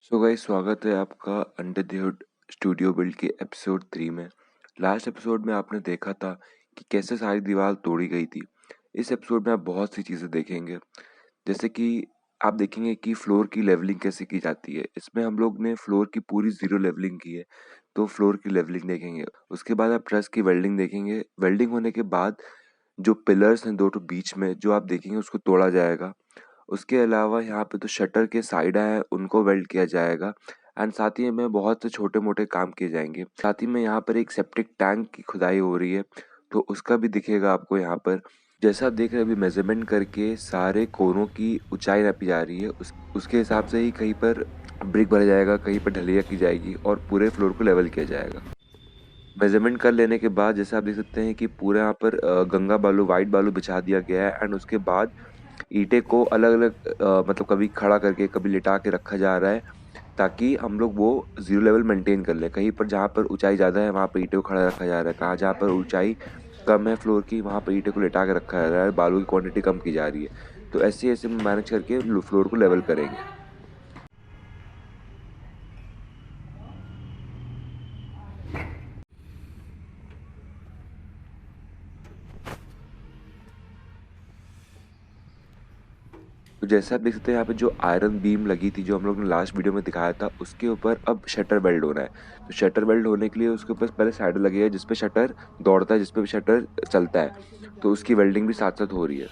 So guys, स्वागत है आपका under the hood studio build के एपिसोड 3 में। लास्ट एपिसोड में आपने देखा था कि कैसे सारी दीवार तोड़ी गई थी। इस एपिसोड में आप बहुत सी चीज़ें देखेंगे, जैसे कि आप देखेंगे कि फ्लोर की लेवलिंग कैसे की जाती है। इसमें हम लोग ने फ्लोर की पूरी ज़ीरो लेवलिंग की है, तो फ्लोर की लेवलिंग देखेंगे। उसके बाद आप ट्रस की वेल्डिंग देखेंगे। वेल्डिंग होने के बाद जो पिलर्स हैं 2 ठो बीच में जो आप देखेंगे उसको तोड़ा जाएगा। उसके अलावा यहाँ पे तो शटर के साइड है उनको वेल्ड किया जाएगा एंड साथ ही में बहुत से छोटे-मोटे काम किए जाएँगे। साथ ही में यहाँ पर एक सेप्टिक टैंक की खुदाई हो रही है, तो उसका भी दिखेगा आपको यहाँ पर। जैसा आप देख रहे हैं अभी मेज़रमेंट करके सारे कोनों की ऊँचाई नापी जा रही है। उसके हिसाब से ही कहीं पर ब्रिक भरा जाएगा, कहीं पर ढलैया की जाएगी और पूरे फ्लोर को लेवल किया जाएगा। मेज़रमेंट कर लेने के बाद जैसा आप देख सकते हैं कि पूरे यहाँ पर गंगा बालू, व्हाइट बालू बिछा दिया गया है एंड उसके बाद ईंटें को अलग-अलग मतलब कभी खड़ा करके, कभी लिटा के रखा जा रहा है, ताकि हम लोग वो ज़ीरो लेवल मेंटेन कर लें। कहीं पर जहाँ पर ऊँचाई ज़्यादा है, वहाँ पे ईंटों को खड़ा रखा जा रहा है। कहाँ जहाँ पर ऊँचाई कम है फ्लोर की, वहाँ पे ईंटों को लिटा के रखा जा रहा है, बालू की क्वांटिटी कम की जा रही है। तो ऐसे-ऐसे मैनेज करके फ्लोर को लेवल करेंगे। तो जैसे आप देख सकते हैं यहाँ पे जो आयरन बीम लगी थी, जो हम लोग ने लास्ट वीडियो में दिखाया था, उसके ऊपर अब शटर वेल्ड होना है। तो शटर वेल्ड होने के लिए उसके ऊपर पहले साइड लगी है जिस पे शटर दौड़ता है, जिस पे भी शटर चलता है। तो उसकी वेल्डिंग भी साथ-साथ हो रही है।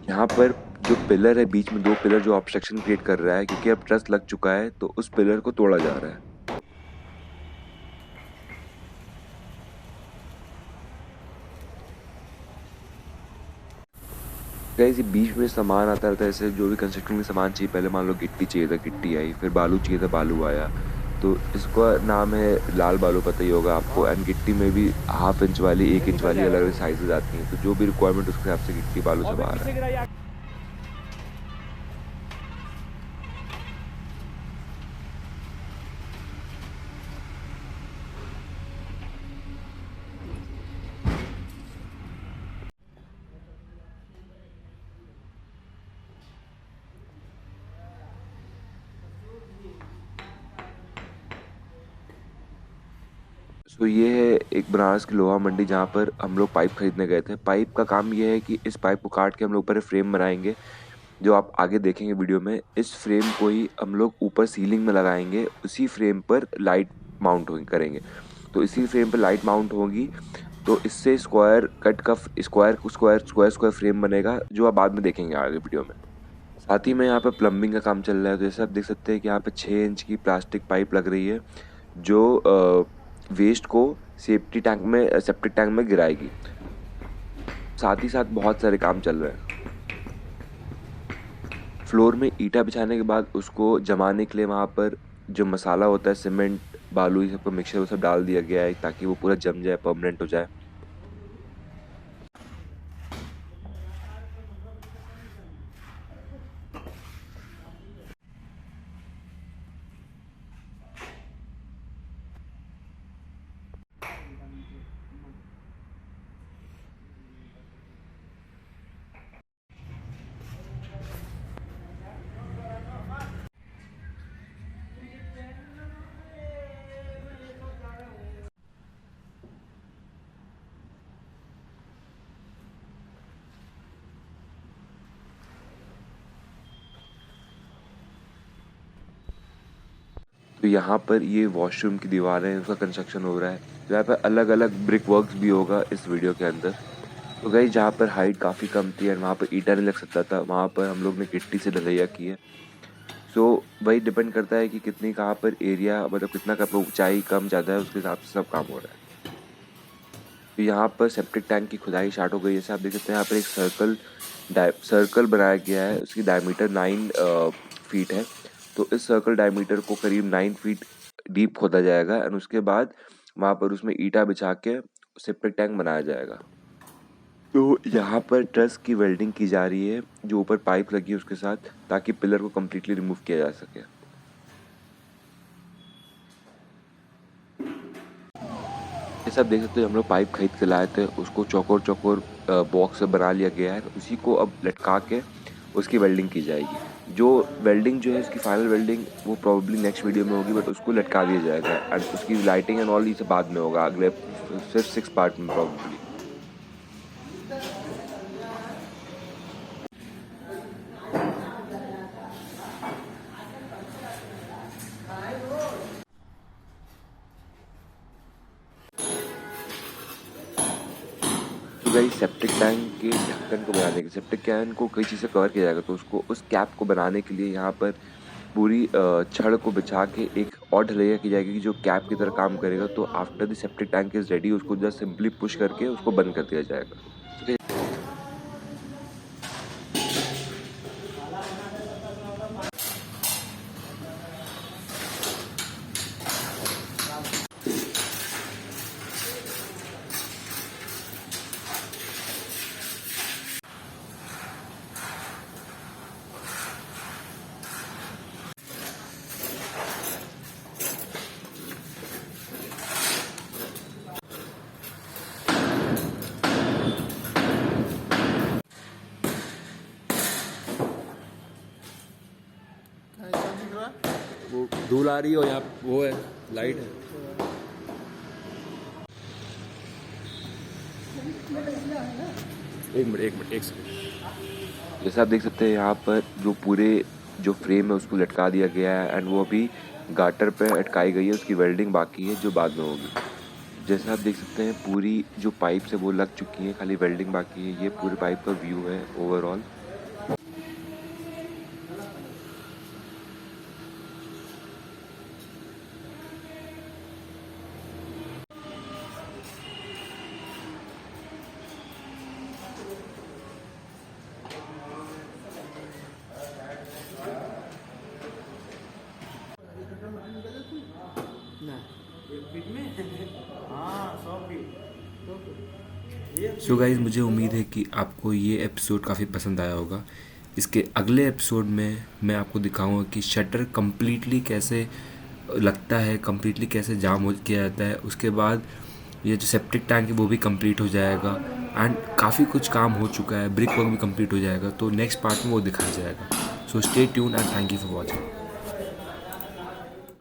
यहाँ पर जो पिलर है बीच में 2 पिलर जो ऑब्स्ट्रक्शन क्रिएट कर रहा है, क्योंकि अब ट्रस लग चुका है, तो उस पिलर को तोड़ा जा रहा है। गाइस, ये बीच में सामान आता रहता है, जैसे जो भी कंस्ट्रक्शन में सामान चाहिए, पहले मान लो गिट्टी चाहिए था, गिट्टी आई, फिर बालू चाहिए था, बालू आया। तो इसका नाम है लाल बालू, पता ही होगा आपको। एंड गिट्टी में भी हाफ इंच वाली, 1 इंच वाली अलग-अलग साइज़ेज़ आती हैं, तो जो भी रिक्वायरमेंट उसके हिसाब से गिट्टी बालू सब आ रहा है। सो ये है एक बनारस की लोहा मंडी, जहाँ पर हम लोग पाइप खरीदने गए थे। पाइप का काम ये है कि इस पाइप को काट के हम लोग ऊपर फ्रेम बनाएँगे, जो आप आगे देखेंगे वीडियो में। इस फ्रेम को ही हम लोग ऊपर सीलिंग में लगाएँगे, उसी फ्रेम पर लाइट माउंट हों करेंगे। तो इसी फ्रेम पे लाइट माउंट होगी, तो इससे स्क्वायर कट का स्क्वायर फ्रेम बनेगा, जो आप बाद में देखेंगे आगे वीडियो में। साथ ही में यहाँ पे प्लम्बिंग का काम चल रहा है। तो जैसे आप देख सकते हैं कि यहाँ पे 6 इंच की प्लास्टिक पाइप लग रही है, जो वेस्ट को सेप्टिक टैंक में गिराएगी। साथ ही साथ बहुत सारे काम चल रहे हैं। फ्लोर में ईंटा बिछाने के बाद उसको जमाने के लिए वहाँ पर जो मसाला होता है, सीमेंट, बालू, ये सब का मिक्सचर वो सब डाल दिया गया है, ताकि वो पूरा जम जाए, परमानेंट हो जाए। तो यहाँ पर ये वॉशरूम की दीवार है, उसका कंस्ट्रक्शन हो रहा है। तो यहाँ पर अलग-अलग ब्रिक वर्क्स भी होगा इस वीडियो के अंदर। तो गाइस, जहाँ पर हाइट काफ़ी कम थी और वहाँ पर ईंटा नहीं लग सकता था, वहाँ पर हम लोग ने गिट्टी से ढलैया की है। सो वही डिपेंड करता है कि कितनी कहाँ पर एरिया, मतलब कितना कहाँ पर ऊंचाई कम ज़्यादा है, उसके हिसाब से सब काम हो रहा है। तो यहाँ पर सेप्टिक टैंक की खुदाई स्टार्ट हो गई है। जैसे आप देख सकते हैं यहाँ पर एक सर्कल बनाया गया है, उसकी डायमीटर 9 फीट है। तो इस सर्कल डायमीटर को करीब 9 फीट डीप खोदा जाएगा एंड उसके बाद वहाँ पर उसमें ईंटा बिछा के सेप्टिक टैंक बनाया जाएगा। तो यहाँ पर ट्रस की वेल्डिंग की जा रही है, जो ऊपर पाइप लगी है उसके साथ, ताकि पिलर को कम्प्लीटली रिमूव किया जा सके। जैसे आप देख सकते हो हम लोग पाइप खरीद के लाए थे, उसको चौकोर चौकोर बॉक्स से बना लिया गया है। उसी को अब लटका के उसकी वेल्डिंग की जाएगी। जो वेल्डिंग जो है, उसकी फाइनल वेल्डिंग वो प्रोबेबली नेक्स्ट वीडियो में होगी, बट उसको लटका दिया जाएगा एंड उसकी लाइटिंग एंड ऑल ये सब बाद में होगा, अगले सिर्फ 6 पार्ट में प्रोबेबली। तो गाइस सेप्टिक टैंक के ढक्कन को बनाने के, सेप्टिक टैंक को कई चीज़ से कवर किया जाएगा, तो उसको उस कैप को बनाने के लिए यहाँ पर पूरी छड़ को बिछा के एक और ढलैया की जाएगी जो कैप की तरह काम करेगा। तो after the septic tank is ready, उसको जस्ट सिंपली पुश करके उसको बंद कर दिया जाएगा। ठीक है। वो धूल आ रही है और यहाँ वो है, लाइट है। एक सेकंड। जैसे आप देख सकते हैं यहाँ पर जो फ्रेम है उसको लटका दिया गया है एंड वो अभी गाटर पे अटकाई गई है, उसकी वेल्डिंग बाकी है जो बाद में होगी। जैसे आप देख सकते हैं पूरी जो पाइप्स है वो लग चुकी है, खाली वेल्डिंग बाकी है। ये पूरी पाइप का व्यू है ओवरऑल। सो गाइज़, मुझे उम्मीद है कि आपको ये एपिसोड काफ़ी पसंद आया होगा। इसके अगले एपिसोड में मैं आपको दिखाऊंगा कि शटर कम्प्लीटली कैसे लगता है, कम्प्लीटली कैसे जाम हो किया जाता है। उसके बाद ये जो सेप्टिक टैंक है वो भी कंप्लीट हो जाएगा एंड काफ़ी कुछ काम हो चुका है, ब्रिक वर्क भी कंप्लीट हो जाएगा। तो नेक्स्ट पार्ट में वो दिखाया जाएगा। So stay tune and thank you for watching.